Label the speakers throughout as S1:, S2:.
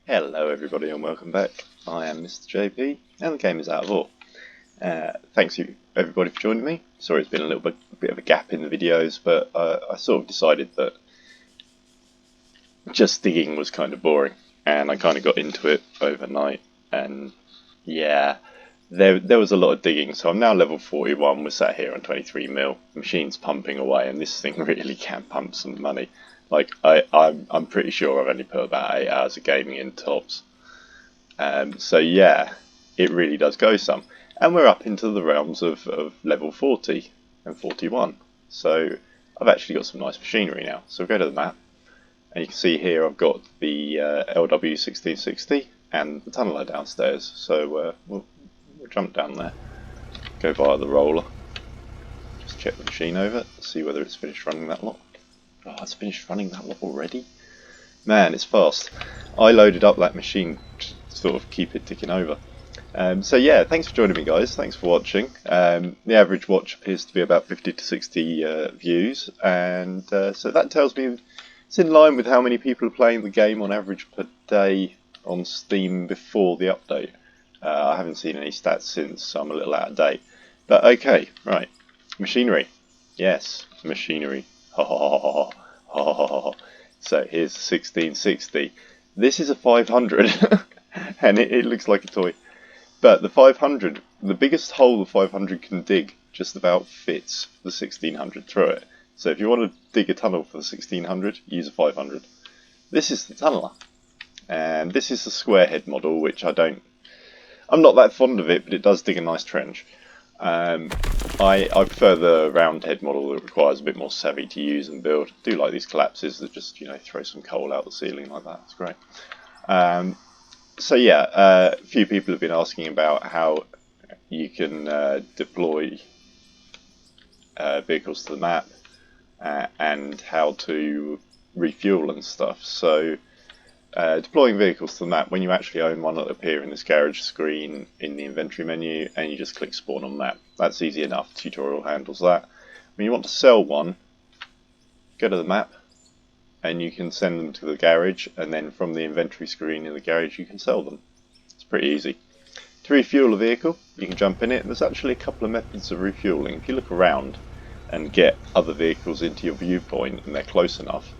S1: Hello everybody and welcome back. I am Mr. JP and the game is Out of Ore. Thanks you everybody for joining me. Sorry it's been a little bit of a gap in the videos, but I sort of decided that just digging was kind of boring and I kind of got into it overnight, and yeah, there was a lot of digging. So I'm now level 41, we're sat here on 23 mil, the machine's pumping away, and this thing really can pump some money. Like, I'm pretty sure I've only put about 8 hours of gaming in tops. So yeah, it really does go some. And we're up into the realms of level 40 and 41. So I've actually got some nice machinery now. So we'll go to the map. And you can see here I've got the LW1660 and the tunneler downstairs. So we'll jump down there, go via the roller, just check the machine over, see whether it's finished running that lot. Oh, it's finished running that lot already? Man, it's fast. I loaded up that machine to sort of keep it ticking over. So yeah, thanks for joining me guys, thanks for watching. The average watch appears to be about 50 to 60 views, and so that tells me it's in line with how many people are playing the game on average per day on Steam before the update. I haven't seen any stats since, so I'm a little out of date. But okay, right. Machinery. Yes, machinery. So here's the 1660. This is a 500 and it looks like a toy. But the 500, the biggest hole the 500 can dig just about fits the 1600 through it. So if you want to dig a tunnel for the 1600, use a 500. This is the tunneler. And this is the square head model, which I'm not that fond of it, but it does dig a nice trench. I prefer the round head model that requires a bit more savvy to use and build. I do like these collapses that just, throw some coal out the ceiling like that. It's great. So yeah, a few people have been asking about how you can deploy vehicles to the map and how to refuel and stuff. So deploying vehicles to the map, when you actually own one, it'll appear in this garage screen in the inventory menu, and you just click spawn on map. That's easy enough, the tutorial handles that. When you want to sell one, go to the map, and you can send them to the garage, and then from the inventory screen in the garage you can sell them. It's pretty easy. To refuel a vehicle, you can jump in it, and there's actually a couple of methods of refueling. If you look around and get other vehicles into your viewpoint and they're close enough,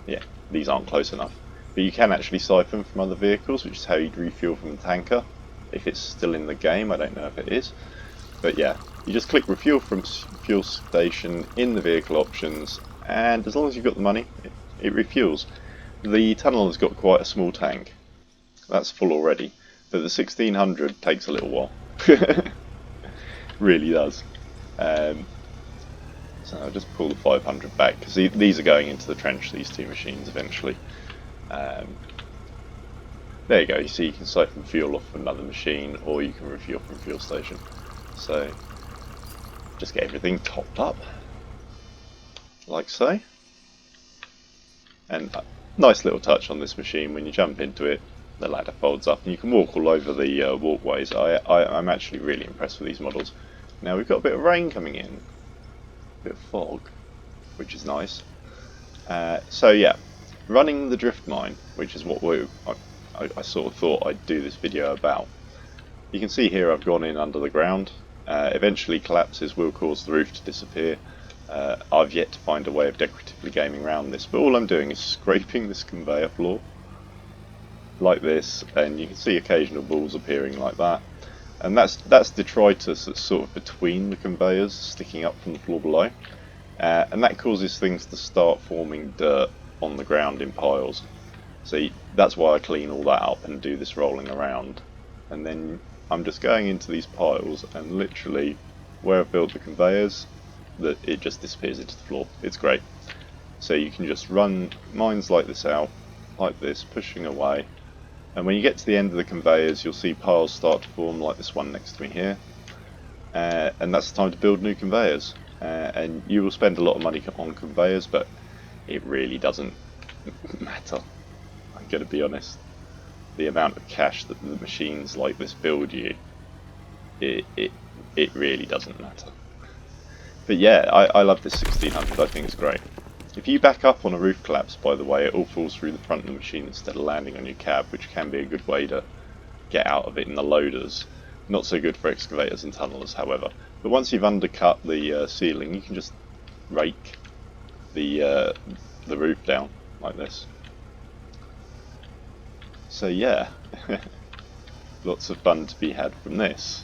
S1: yeah, these aren't close enough, but you can actually siphon from other vehicles, which is how you'd refuel from the tanker, if it's still in the game. I don't know if it is. But yeah, you just click refuel from fuel station in the vehicle options, and as long as you've got the money, it refuels. The tunnel has got quite a small tank. That's full already, but the 1600 takes a little while. Really does. So I'll just pull the 500 back, because these are going into the trench, these two machines, eventually. There you go, you see you can siphon fuel off another machine, or you can refuel from fuel station. So just get everything topped up, like so. And a nice little touch on this machine, when you jump into it, the ladder folds up and you can walk all over the walkways. I'm actually really impressed with these models. Now we've got a bit of rain coming in, a bit of fog, which is nice. So yeah, running the drift mine, which is what I sort of thought I'd do this video about. You can see here I've gone in under the ground. Eventually collapses will cause the roof to disappear. I've yet to find a way of decoratively gaming around this, but all I'm doing is scraping this conveyor floor like this, and you can see occasional balls appearing like that. And that's detritus that's sort of between the conveyors sticking up from the floor below. And that causes things to start forming dirt on the ground in piles. So that's why I clean all that up and do this rolling around. And then I'm just going into these piles, and literally where I've built the conveyors, that it just disappears into the floor. It's great. So you can just run mines like this out, like this, pushing away. And when you get to the end of the conveyors, you'll see piles start to form like this one next to me here. And that's the time to build new conveyors. And you will spend a lot of money on conveyors, but it really doesn't matter. I'm going to be honest. The amount of cash that the machines like this build you, it really doesn't matter. But yeah, I love this 1600. I think it's great. If you back up on a roof collapse, by the way, it all falls through the front of the machine instead of landing on your cab, which can be a good way to get out of it in the loaders. Not so good for excavators and tunnelers, however. But once you've undercut the ceiling, you can just rake the roof down like this. So yeah, lots of fun to be had from this.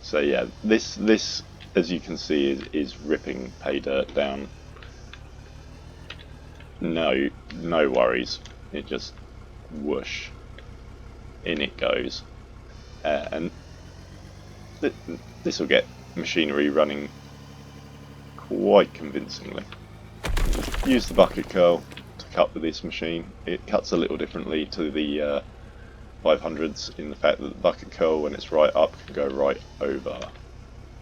S1: So yeah, this as you can see is ripping pay dirt down. No worries. It just whoosh, in it goes, and this will get machinery running quite convincingly. Just use the bucket curl to cut with this machine. It cuts a little differently to the 500s in the fact that the bucket curl, when it's right up, can go right over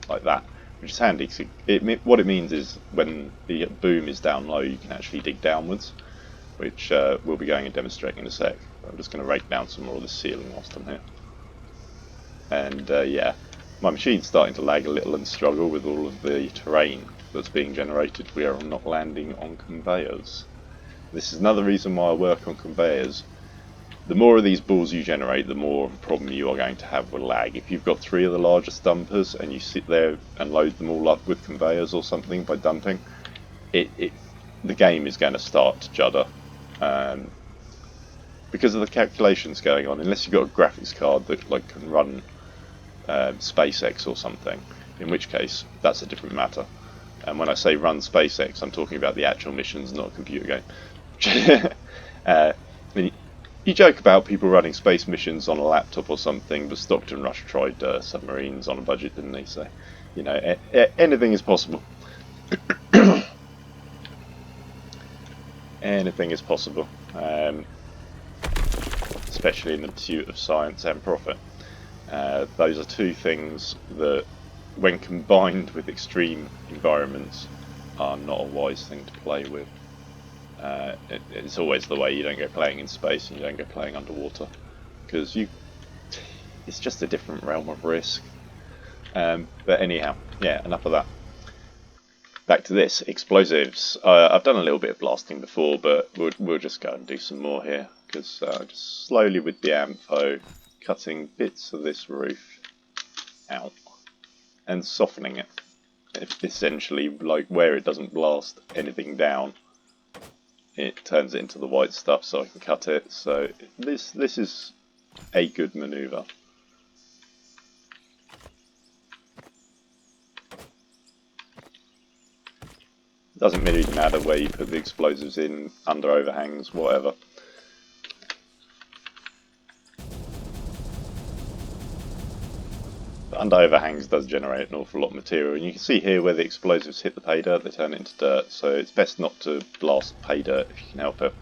S1: like that, which is handy. Cause what it means is when the boom is down low, you can actually dig downwards, which we'll be going and demonstrating in a sec. I'm just going to rake down some more of the ceiling whilst I'm here. And yeah, my machine's starting to lag a little and struggle with all of the terrain that's being generated. We are not landing on conveyors. This is another reason why I work on conveyors. The more of these balls you generate, the more of a problem you are going to have with lag. If you've got 3 of the largest dumpers and you sit there and load them all up with conveyors or something by dumping, the game is going to start to judder. Because of the calculations going on, unless you've got a graphics card that can run SpaceX or something, in which case that's a different matter. And when I say run SpaceX, I'm talking about the actual missions, not a computer game. You joke about people running space missions on a laptop or something, but Stockton Rush tried submarines on a budget, didn't they? So, you know, anything is possible. Anything is possible, especially in the pursuit of science and profit. Those are two things that, when combined with extreme environments, are not a wise thing to play with. It's always the way. You don't go playing in space and you don't go playing underwater, because it's just a different realm of risk. But anyhow, yeah, enough of that. Back to this, explosives. I've done a little bit of blasting before, but we'll just go and do some more here, because just slowly with the Ampho, cutting bits of this roof out and softening it, essentially, like where it doesn't blast anything down, it turns it into the white stuff so I can cut it. So this is a good manoeuvre. Doesn't really matter where you put the explosives in, under overhangs, whatever. But under overhangs does generate an awful lot of material, and you can see here where the explosives hit the pay dirt, they turn it into dirt, so it's best not to blast pay dirt if you can help it.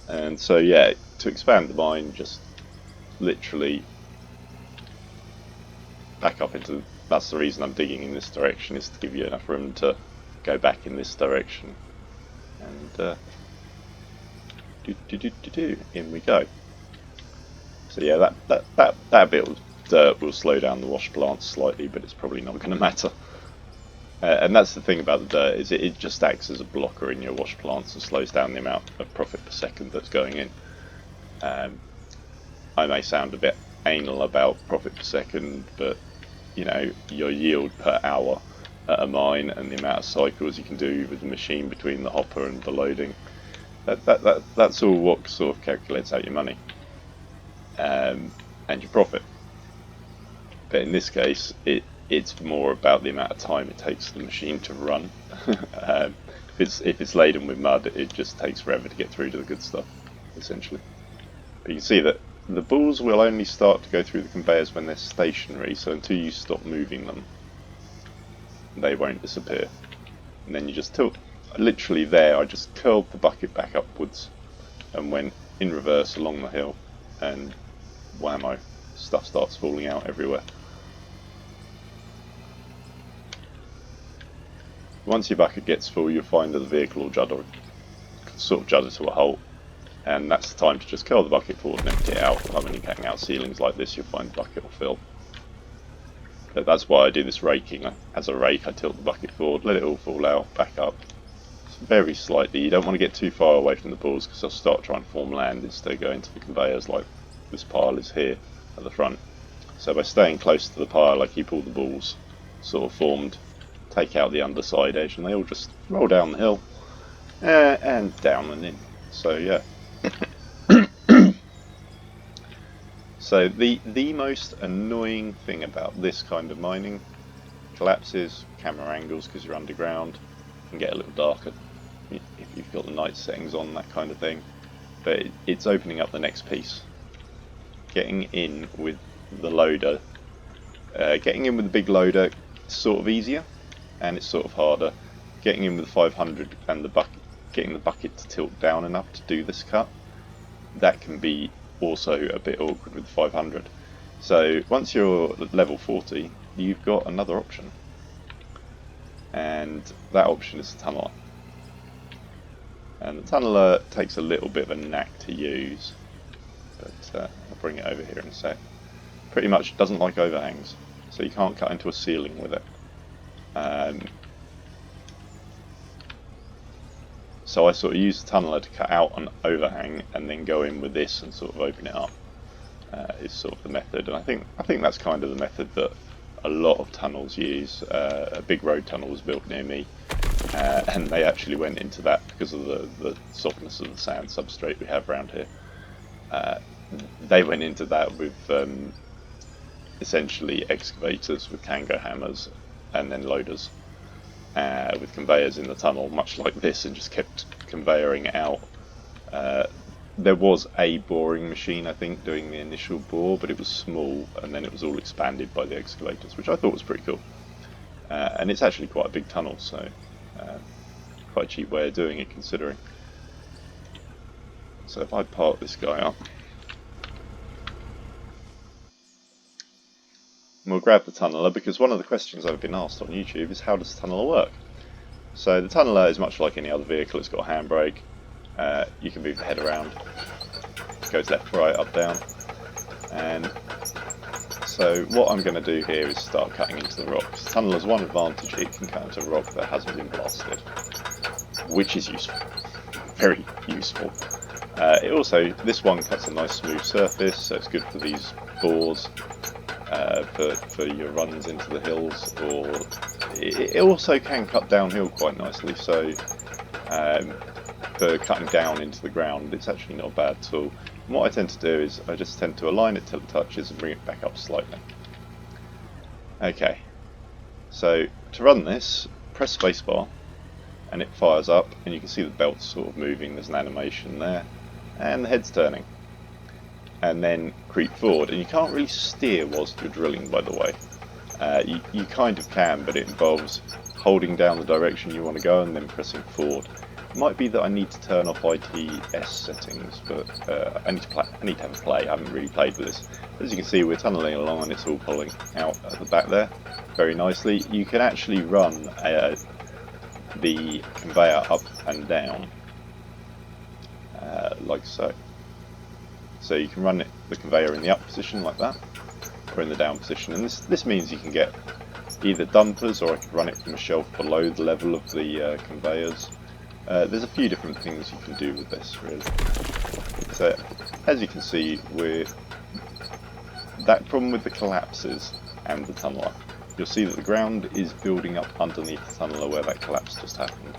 S1: And so yeah, to expand the mine, just literally back up into, that's the reason I'm digging in this direction, is to give you enough room to go back in this direction. And in we go. So yeah, that bit of dirt will slow down the wash plants slightly, but it's probably not going to matter. And that's the thing about the dirt, is it just acts as a blocker in your wash plants and slows down the amount of profit per second that's going in. I may sound a bit anal about profit per second, but you know, your yield per hour at a mine and the amount of cycles you can do with the machine between the hopper and the loading, that's all what sort of calculates out your money and your profit. But in this case, it's more about the amount of time it takes the machine to run. If it's laden with mud, it just takes forever to get through to the good stuff, essentially. But you can see that the balls will only start to go through the conveyors when they're stationary, so until you stop moving them, they won't disappear. And then you just tilt. Literally there, I just curled the bucket back upwards and went in reverse along the hill, and whammo, stuff starts falling out everywhere. Once your bucket gets full, you'll find that the vehicle will sort of judder to a halt, and that's the time to just curl the bucket forward and empty it out. Like when you're cutting out ceilings like this, you'll find the bucket will fill. But that's why I do this raking. As a rake, I tilt the bucket forward, let it all fall out, back up, very slightly. You don't want to get too far away from the balls because they'll start trying to form land as they go into the conveyors, like this pile is here at the front. So by staying close to the pile, I keep all the balls sort of formed, take out the underside edge, and they all just roll down the hill and down and in. So yeah. So the most annoying thing about this kind of mining, collapses, camera angles because you're underground, can get a little darker if you've got the night settings on, that kind of thing. But it's opening up the next piece. Getting in with the loader, getting in with the big loader is sort of easier, and it's sort of harder. Getting in with the 500 and the bucket, getting the bucket to tilt down enough to do this cut, that can be also a bit awkward with the 500. So once you're level 40, you've got another option, and that option is the tunneler. And the tunneler takes a little bit of a knack to use, but I'll bring it over here in a sec. Pretty much doesn't like overhangs, so you can't cut into a ceiling with it. So I sort of use the tunneler to cut out an overhang and then go in with this and sort of open it up. Is sort of the method, and I think that's kind of the method that a lot of tunnels use. A big road tunnel was built near me, and they actually went into that because of the softness of the sand substrate we have around here. They went into that with essentially excavators with tango hammers and then loaders with conveyors in the tunnel, much like this, and just kept conveyoring it out. There was a boring machine, I think, doing the initial bore, but it was small, and then it was all expanded by the excavators, which I thought was pretty cool. And it's actually quite a big tunnel, so quite a cheap way of doing it, considering. So if I park this guy up, we'll grab the tunneler, because one of the questions I've been asked on YouTube is, how does the tunneler work? So the tunneler is much like any other vehicle. It's got a handbrake. You can move the head around, it goes left, right, up, down, and so what I'm going to do here is start cutting into the rocks. The tunneler's one advantage: it can cut into rock that hasn't been blasted, which is useful, very useful. It also, this one cuts a nice smooth surface, so it's good for these bores, for your runs into the hills, or it also can cut downhill quite nicely, so for cutting down into the ground, it's actually not bad at all. And what I tend to do is I just tend to align it till it touches and bring it back up slightly. Okay, so to run this, press spacebar and it fires up, and you can see the belt's sort of moving. There's an animation there, and the head's turning. And then creep forward, and you can't really steer whilst you're drilling, by the way. You kind of can, but it involves holding down the direction you want to go and then pressing forward. It might be that I need to turn off ITS settings, but I need to have a play. I haven't really played with this. As you can see, we're tunneling along and it's all pulling out at the back there very nicely. You can actually run the conveyor up and down like so. So you can run the conveyor in the up position like that, or in the down position, and this means you can get either dumpers, or I could run it from a shelf below the level of the conveyors. There's a few different things you can do with this, really. So as you can see, that problem with the collapses and the tunneler, you'll see that the ground is building up underneath the tunneler where that collapse just happened.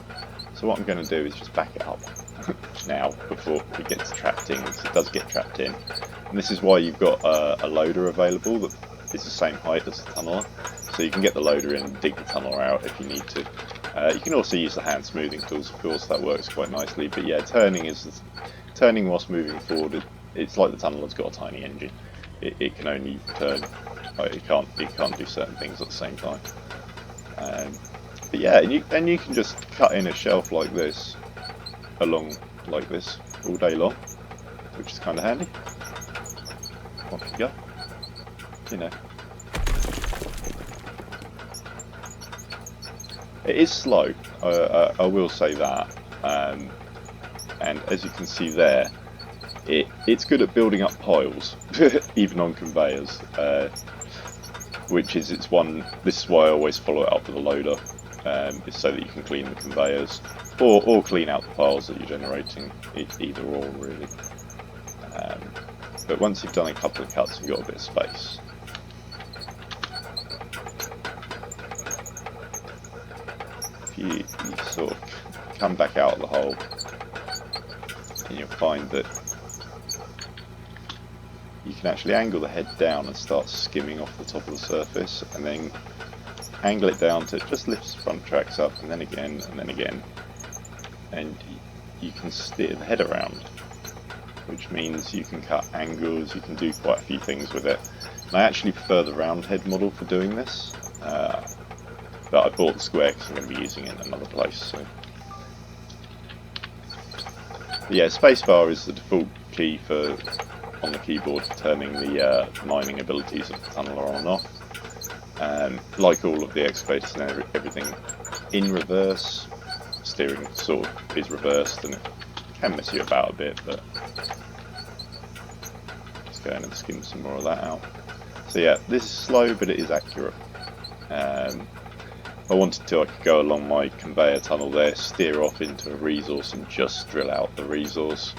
S1: So what I'm going to do is just back it up now before it gets trapped in, because it does get trapped in. And this is why you've got a loader available that is the same height as the tunneler, so you can get the loader in and dig the tunneler out if you need to. You can also use the hand smoothing tools, of course. That works quite nicely. But yeah, turning whilst moving forward. It's like the tunneler's got a tiny engine. It can only turn. It can't do certain things at the same time. But yeah, and you can just cut in a shelf like this, along like this, all day long, which is kind of handy. Off you go. You know. It is slow, I will say that, and as you can see there, it's good at building up piles, even on conveyors, this is why I always follow it up with a loader. is so that you can clean the conveyors or clean out the piles that you're generating, either or really. But once you've done a couple of cuts and got a bit of space, if you sort of come back out of the hole, and you'll find that you can actually angle the head down and start skimming off the top of the surface, and then angle it down to it just lifts front tracks up, and then again, and you can steer the head around, which means you can cut angles, you can do quite a few things with it. And I actually prefer the round head model for doing this, but I bought the square because I'm going to be using it in another place. So. But yeah, spacebar is the default key for on the keyboard for turning the mining abilities of the tunneler on and off. Like all of the excavators and everything, in reverse, steering sort of is reversed and it can mess you about a bit, but just go in and skim some more of that out. So yeah, this is slow but it is accurate. If I wanted to, I could go along my conveyor tunnel there, steer off into a resource and just drill out the resource.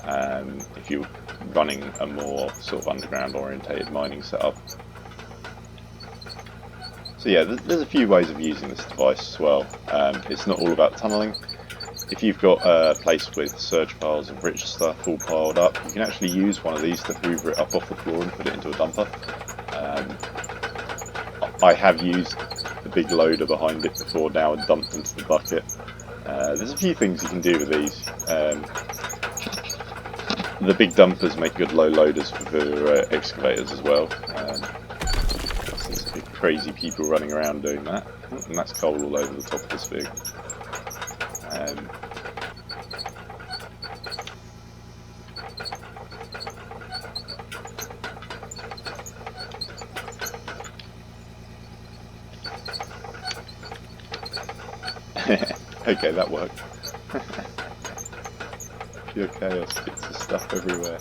S1: If you're running a more sort of underground orientated mining setup. So yeah, there's a few ways of using this device as well. It's not all about tunnelling. If you've got a place with surge piles of rich stuff all piled up, you can actually use one of these to hoover it up off the floor and put it into a dumper. I have used the big loader behind it before now and dumped into the bucket. There's a few things you can do with these. The big dumpers make good low loaders for excavators as well. There's big crazy people running around doing that, and that's coal all over the top of this thing. Okay, that worked. Pure chaos, bits of stuff everywhere.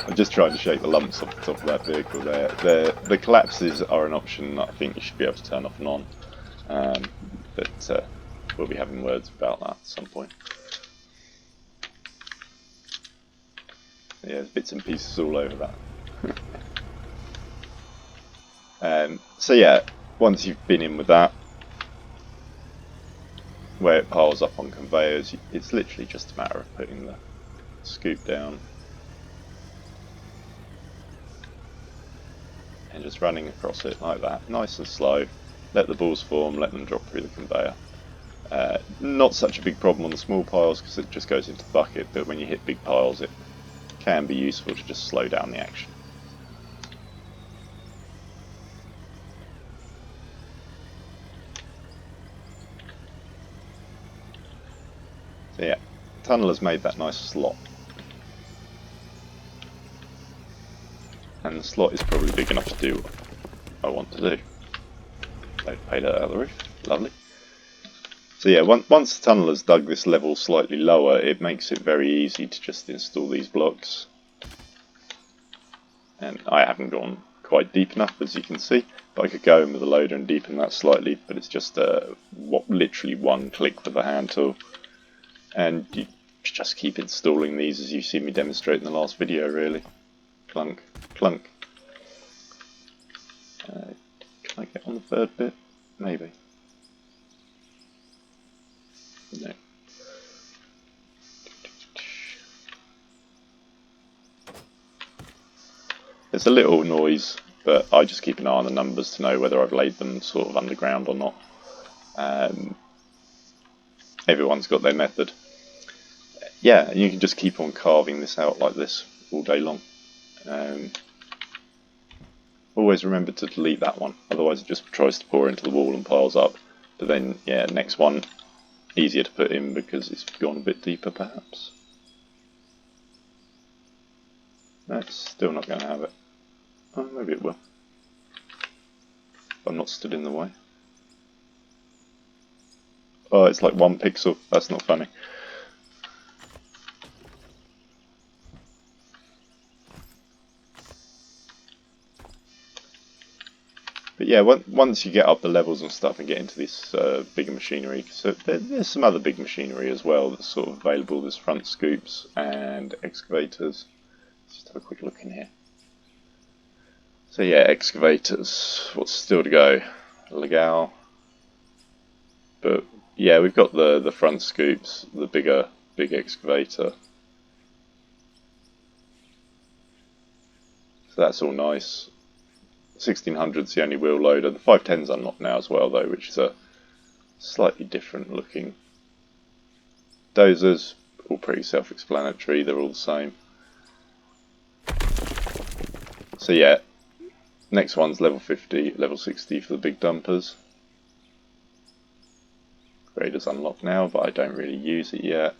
S1: I'm just trying to shake the lumps off the top of that vehicle there. The collapses are an option that I think you should be able to turn off and on, but we'll be having words about that at some point. Yeah, there's bits and pieces all over that. So yeah, once you've been in with that, where it piles up on conveyors, it's literally just a matter of putting the scoop down and just running across it like that, nice and slow. Let the balls form, let them drop through the conveyor. Not such a big problem on the small piles because it just goes into the bucket, but when you hit big piles it can be useful to just slow down the action. So yeah, Tunneler's made that nice slot. And the slot is probably big enough to do what I want to do. They've paid it out of the roof, lovely. So yeah, once the tunneler's dug this level slightly lower, it makes it very easy to just install these blocks. And I haven't gone quite deep enough, as you can see, but I could go in with the loader and deepen that slightly, but it's just literally one click with the hand tool. And you just keep installing these as you've seen me demonstrate in the last video, really. Clunk, clunk. Can I get on the third bit? Maybe. No. There's a little noise, but I just keep an eye on the numbers to know whether I've laid them sort of underground or not. Everyone's got their method. Yeah, you can just keep on carving this out like this all day long. Always remember to delete that one, otherwise it just tries to pour into the wall and piles up. But then, yeah, next one, easier to put in because it's gone a bit deeper perhaps. No, it's still not going to have it. Oh, maybe it will. I'm not stood in the way. Oh, it's like 1 pixel. That's not funny. But yeah, once you get up the levels and stuff and get into this bigger machinery, so there's some other big machinery as well that's sort of available. There's front scoops and excavators. Let's just have a quick look in here. So yeah, excavators. What's still to go? Legal. But yeah, we've got the front scoops, the big excavator. So that's all nice. 1600's the only wheel loader. The 510's unlocked now as well though, which is a slightly different looking. Dozers, all pretty self-explanatory, they're all the same. So yeah, next one's level 50, level 60 for the big dumpers. Grader's unlocked now, but I don't really use it yet.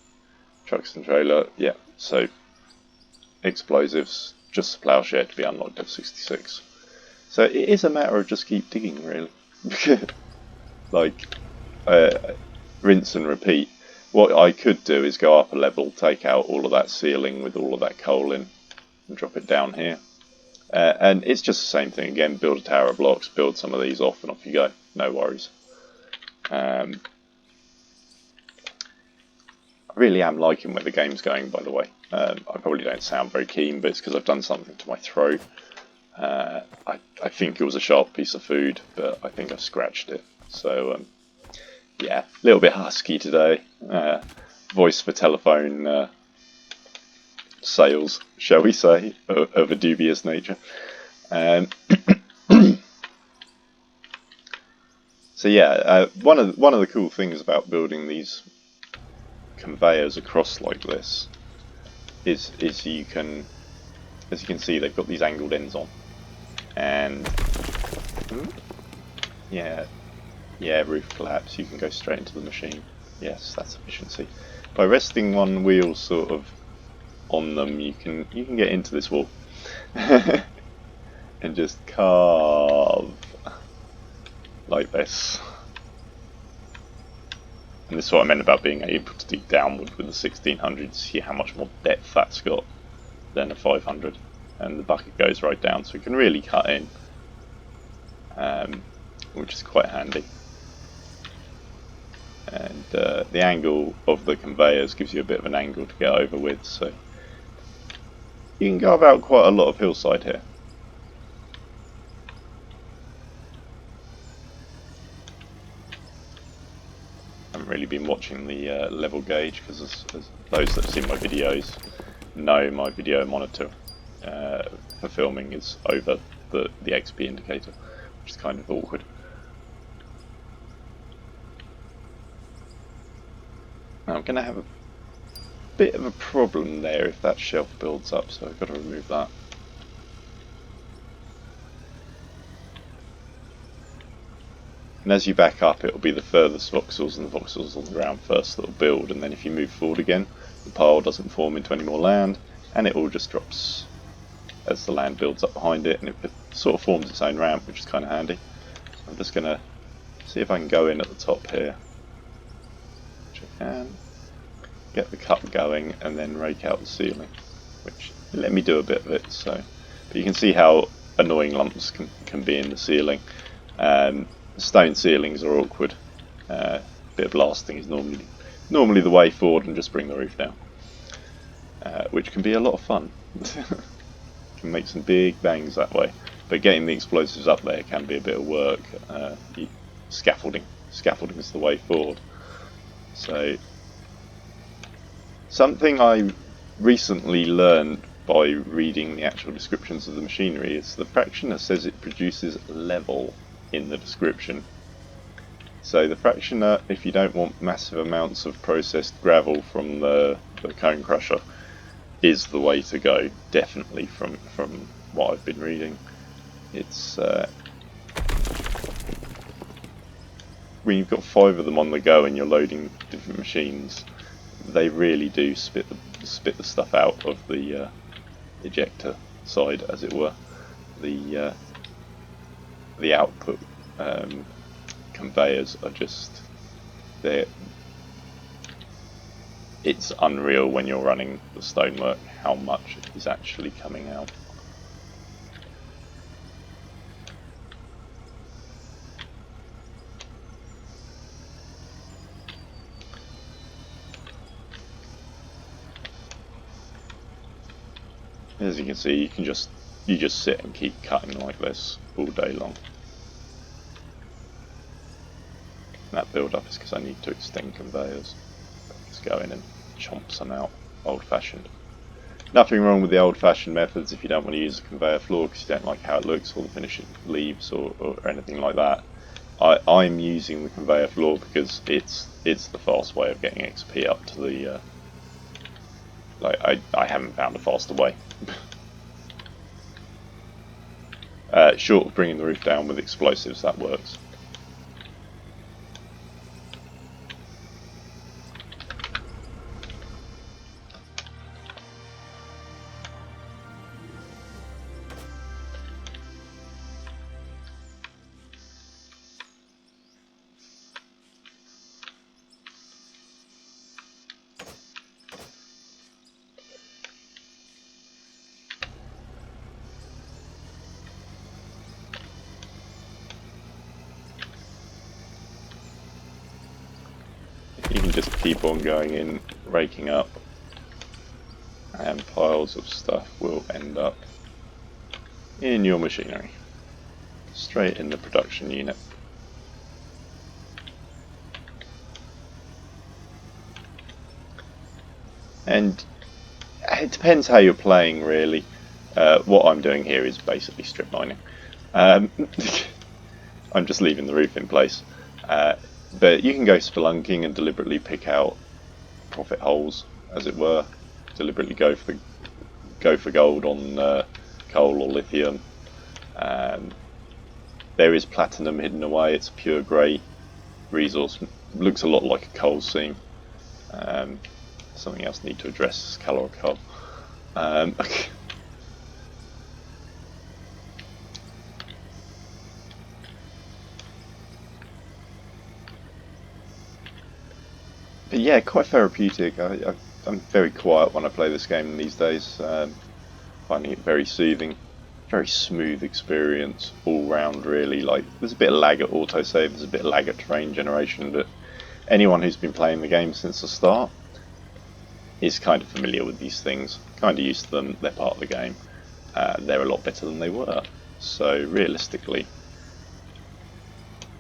S1: Trucks and trailer, yeah, so explosives, just the ploughshare to be unlocked at 66. So it is a matter of just keep digging, really. Like, rinse and repeat. What I could do is go up a level, take out all of that ceiling with all of that coal in, and drop it down here. And it's just the same thing again, build a tower of blocks, build some of these off, and off you go. No worries. I really am liking where the game's going, by the way. I probably don't sound very keen, but it's because I've done something to my throat. I think it was a sharp piece of food, but I think I've scratched it. So, yeah, a little bit husky today. Voice for telephone sales, shall we say, of a dubious nature. So yeah, one of the cool things about building these conveyors across like this is you can, as you can see, they've got these angled ends on, and yeah, roof collapse. You can go straight into the machine. Yes, that's efficiency. By resting one wheel sort of on them, you can get into this wall and just carve like this. And this is what I meant about being able to dig downward with the 1600. See how much more depth that's got than a 500, and the bucket goes right down, so we can really cut in, which is quite handy. And the angle of the conveyors gives you a bit of an angle to get over with, so you can carve out quite a lot of hillside here. I haven't really been watching the level gauge, because as those that have seen my videos know, my video monitor for filming is over the XP indicator, which is kind of awkward. Now I'm going to have a bit of a problem there if that shelf builds up, so I've got to remove that. And as you back up, it'll be the furthest voxels and the voxels on the ground first that'll build, and then if you move forward again, the pile doesn't form into any more land, and it all just drops as the land builds up behind it, and it sort of forms its own ramp, which is kind of handy. So I'm just going to see if I can go in at the top here, which I can. Get the cut going, and then rake out the ceiling, which let me do a bit of it. So, but you can see how annoying lumps can be in the ceiling. Stone ceilings are awkward. Bit of blasting is normally the way forward, and just bring the roof down, which can be a lot of fun. Can make some big bangs that way, but getting the explosives up there can be a bit of work. Scaffolding is the way forward. So something I recently learned by reading the actual descriptions of the machinery is the fractioner says it produces level in the description. So the fractioner, if you don't want massive amounts of processed gravel from the cone crusher, is the way to go, definitely, from what I've been reading. It's when you've got 5 of them on the go and you're loading different machines, they really do spit the stuff out of the ejector side, as it were. The output conveyors are just there. It's unreal when you're running the stonework how much is actually coming out. As you can see, you just sit and keep cutting like this all day long. And that build up is because I need to extend conveyors. Let's go in and chomp some out, old fashioned. Nothing wrong with the old fashioned methods if you don't want to use a conveyor floor because you don't like how it looks or the finish it leaves or anything like that. I'm using the conveyor floor because it's the fast way of getting XP up to the I haven't found a faster way. Short of bringing the roof down with explosives, that works. You can just keep on going in, raking up, and piles of stuff will end up in your machinery, straight in the production unit. And it depends how you're playing, really. What I'm doing here is basically strip mining. I'm just leaving the roof in place. But you can go spelunking and deliberately pick out profit holes, as it were. Deliberately go for gold on coal or lithium. There is platinum hidden away. It's a pure grey resource. Looks a lot like a coal seam. Something else I need to address is colour of coal. But yeah, quite therapeutic. I'm very quiet when I play this game these days, finding it very soothing, very smooth experience all round really. Like, there's a bit of lag at autosave, there's a bit of lag at terrain generation, but anyone who's been playing the game since the start is kind of familiar with these things, kind of used to them, they're part of the game. They're a lot better than they were, so realistically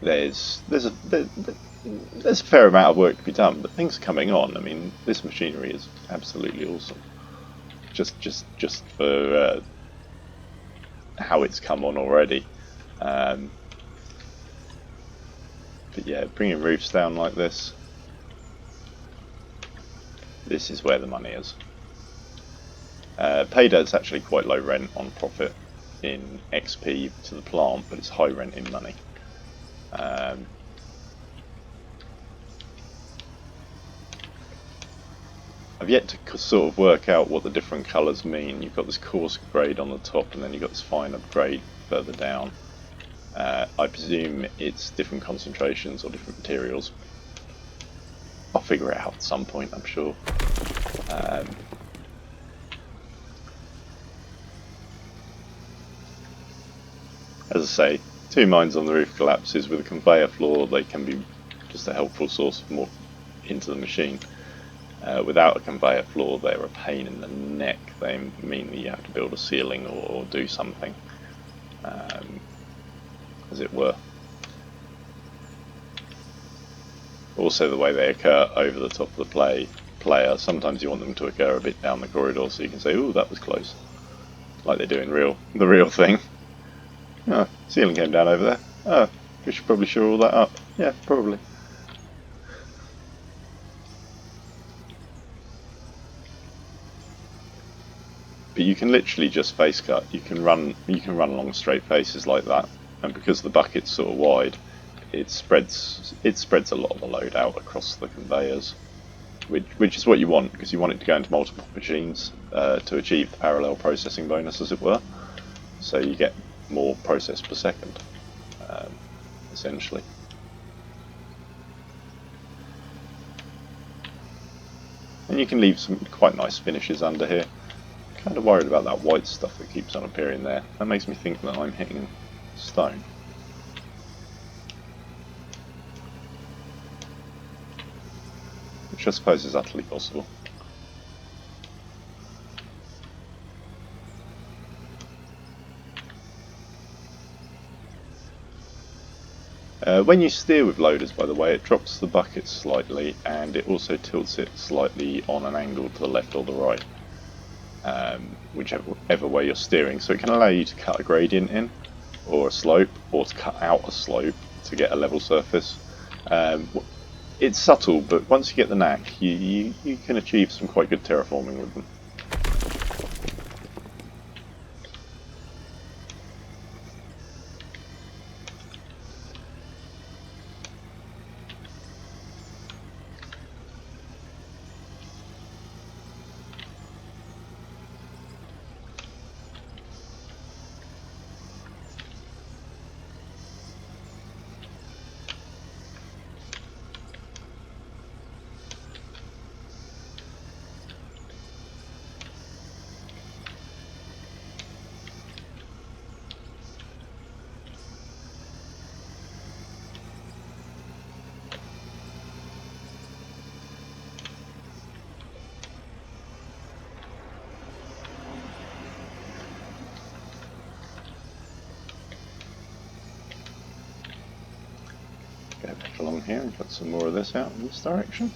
S1: there's a fair amount of work to be done, but things are coming on. I mean, this machinery is absolutely awesome. Just for how it's come on already. But yeah, bringing roofs down like this is where the money is. Payday's actually quite low rent on profit in XP to the plant, but it's high rent in money. I've yet to sort of work out what the different colours mean. You've got this coarse grade on the top and then you've got this finer grade further down. I presume it's different concentrations or different materials. I'll figure it out at some point, I'm sure. As I say, 2 mines on the roof collapses. With a conveyor floor, they can be just a helpful source of more into the machine. Without a conveyor floor, they're a pain in the neck. They mean that you have to build a ceiling or do something, as it were. Also, the way they occur over the top of the player, sometimes you want them to occur a bit down the corridor so you can say, ooh, that was close. Like they do in the real thing. Oh, ceiling came down over there. Oh, we should probably shore all that up. Yeah, probably. But you can literally just face cut. You can run along straight faces like that, and because the bucket's sort of wide, it spreads a lot of the load out across the conveyors, which is what you want, because you want it to go into multiple machines to achieve the parallel processing bonus, as it were. So you get more process per second, essentially. And you can leave some quite nice finishes under here. Kind of worried about that white stuff that keeps on appearing there. That makes me think that I'm hitting stone. Which I suppose is utterly possible. When you steer with loaders, by the way, it drops the bucket slightly and it also tilts it slightly on an angle to the left or the right, whichever way you're steering. So it can allow you to cut a gradient in, or a slope, or to cut out a slope to get a level surface. It's subtle, but once you get the knack, you can achieve some quite good terraforming with them. Go back along here and put some more of this out in this direction.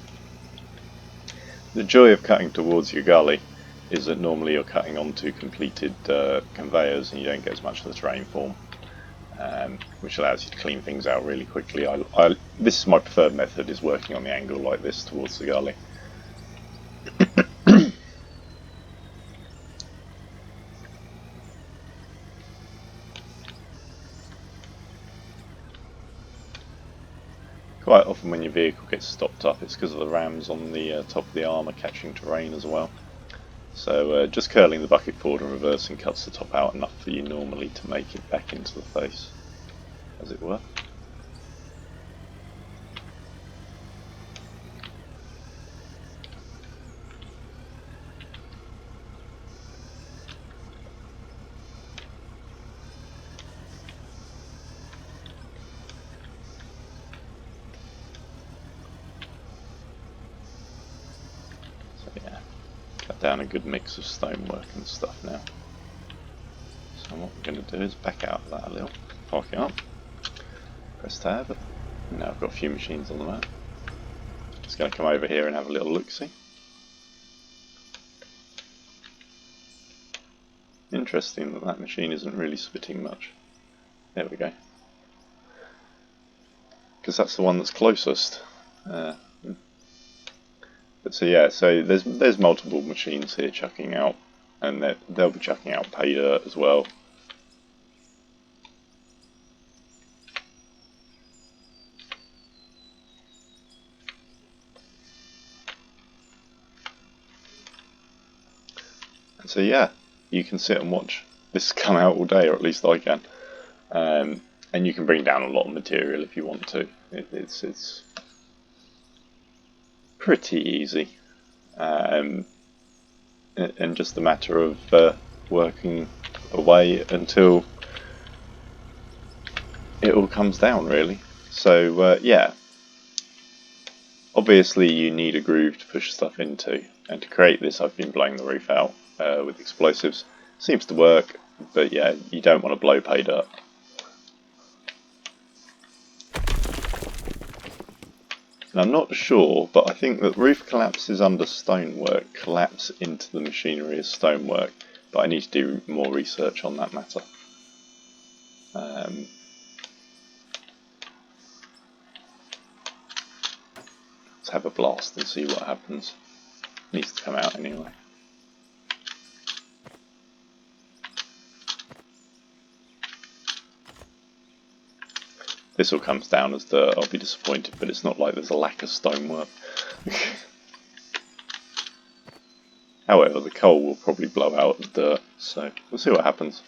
S1: The joy of cutting towards your gully is that normally you're cutting onto completed conveyors and you don't get as much of the terrain form, which allows you to clean things out really quickly. This is my preferred method, is working on the angle like this towards the gully. Quite often when your vehicle gets stopped up, it's because of the rams on the top of the armour catching terrain as well. So just curling the bucket forward and reversing cuts the top out enough for you normally to make it back into the face, as it were. Down a good mix of stonework and stuff now. So what we're going to do is back out of that a little, park it up, press tab. Now I've got a few machines on the map. Just going to come over here and have a little look-see. Interesting that that machine isn't really spitting much. There we go. Because that's the one that's closest. So yeah, so there's multiple machines here chucking out, and they'll be chucking out pay dirt as well. And so yeah, you can sit and watch this come out all day, or at least I can. And you can bring down a lot of material if you want to. It's pretty easy. And just a matter of working away until it all comes down, really. So yeah, obviously you need a groove to push stuff into, and to create this I've been blowing the roof out with explosives. Seems to work, but yeah, you don't want to blow pay dirt. And I'm not sure, but I think that roof collapses under stonework collapse into the machinery as stonework, but I need to do more research on that matter. Let's have a blast and see what happens. Needs to come out anyway. This all comes down as dirt, I'll be disappointed, but it's not like there's a lack of stonework. However, the coal will probably blow out the dirt, so we'll see what happens.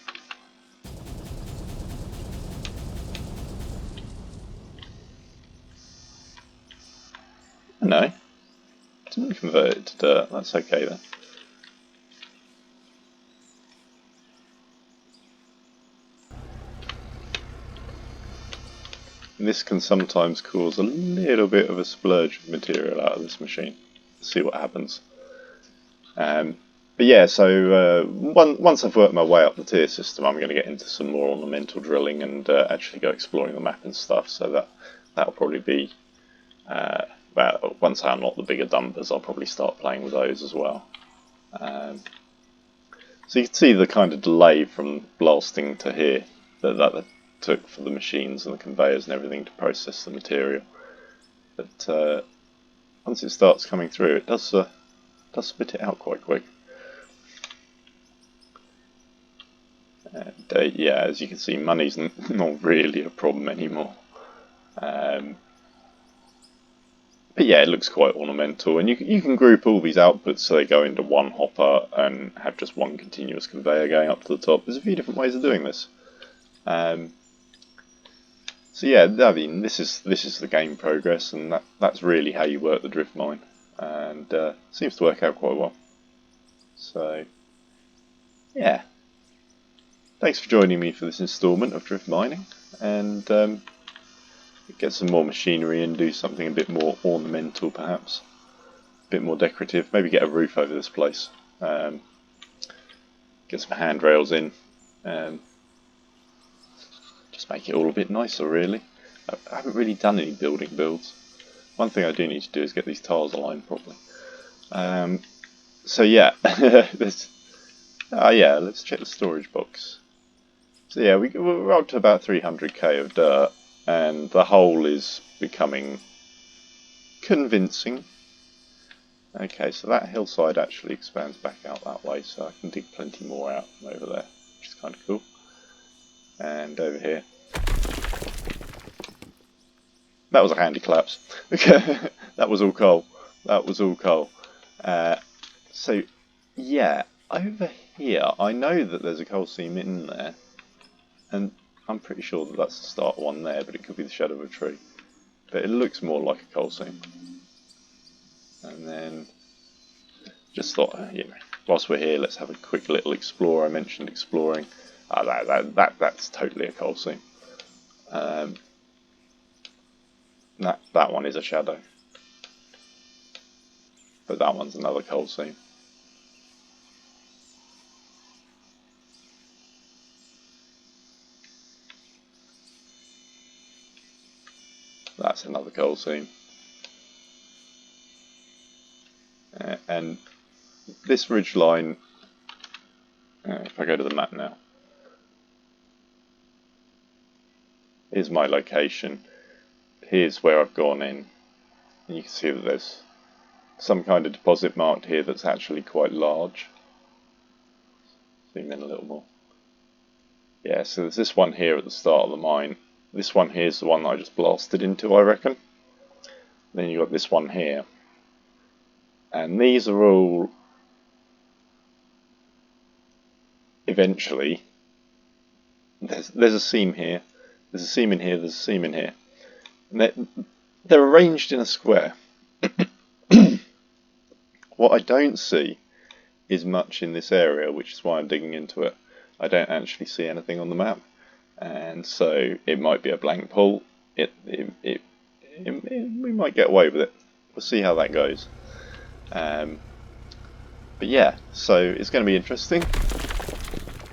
S1: No, didn't convert it to dirt, that's okay then. This can sometimes cause a little bit of a splurge of material out of this machine. Let's see what happens. But yeah, so once I've worked my way up the tier system, I'm going to get into some more ornamental drilling and actually go exploring the map and stuff, so that that'll probably be, well, once I unlock the bigger dumpers, I'll probably start playing with those as well. So you can see the kind of delay from blasting to here that took for the machines and the conveyors and everything to process the material. But once it starts coming through, it does spit it out quite quick. And yeah, as you can see, money's not really a problem anymore. But yeah, it looks quite ornamental, and you can group all these outputs so they go into one hopper and have just one continuous conveyor going up to the top. There's a few different ways of doing this. So yeah, I mean, this is the game progress, and that's really how you work the drift mine, and seems to work out quite well. So yeah, thanks for joining me for this instalment of drift mining, and get some more machinery and do something a bit more ornamental, perhaps a bit more decorative. Maybe get a roof over this place, get some handrails in. Just make it all a bit nicer, really. I haven't really done any building builds. One thing I do need to do is get these tiles aligned properly. So yeah, let's check the storage box. So yeah, we're up to about 300k of dirt, and the hole is becoming convincing. Okay, so that hillside actually expands back out that way, so I can dig plenty more out from over there, which is kind of cool. And over here. That was a handy collapse. Okay, that was all coal. That was all coal. So, yeah, over here, I know that there's a coal seam in there, and I'm pretty sure that that's the start one there, but it could be the shadow of a tree. But it looks more like a coal seam. And then, just thought, whilst we're here, let's have a quick little explore. I mentioned exploring. That's totally a coal seam. That one is a shadow, but that one's another coal seam. That's another coal seam. And this ridge line, if I go to the map now, here's my location. Here's where I've gone in, and you can see that there's some kind of deposit marked here that's actually quite large. Zoom in a little more. Yeah, so there's this one here at the start of the mine. This one here is the one that I just blasted into, I reckon. Then you've got this one here. And these are all eventually, there's a seam here, there's a seam in here, there's a seam in here. And they're arranged in a square. What I don't see is much in this area, which is why I'm digging into it. I don't actually see anything on the map, and so it might be a blank pull. We might get away with it. We'll see how that goes. But yeah, so it's going to be interesting.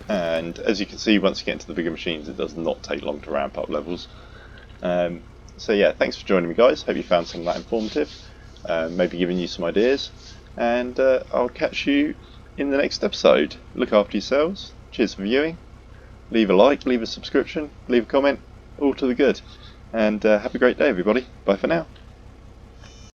S1: And as you can see, once you get into the bigger machines, it does not take long to ramp up levels. So yeah, thanks for joining me, guys. Hope you found some of that informative, maybe giving you some ideas, and I'll catch you in the next episode. Look after yourselves. Cheers for viewing. Leave a like, leave a subscription, leave a comment, all to the good. And have a great day, everybody. Bye for now.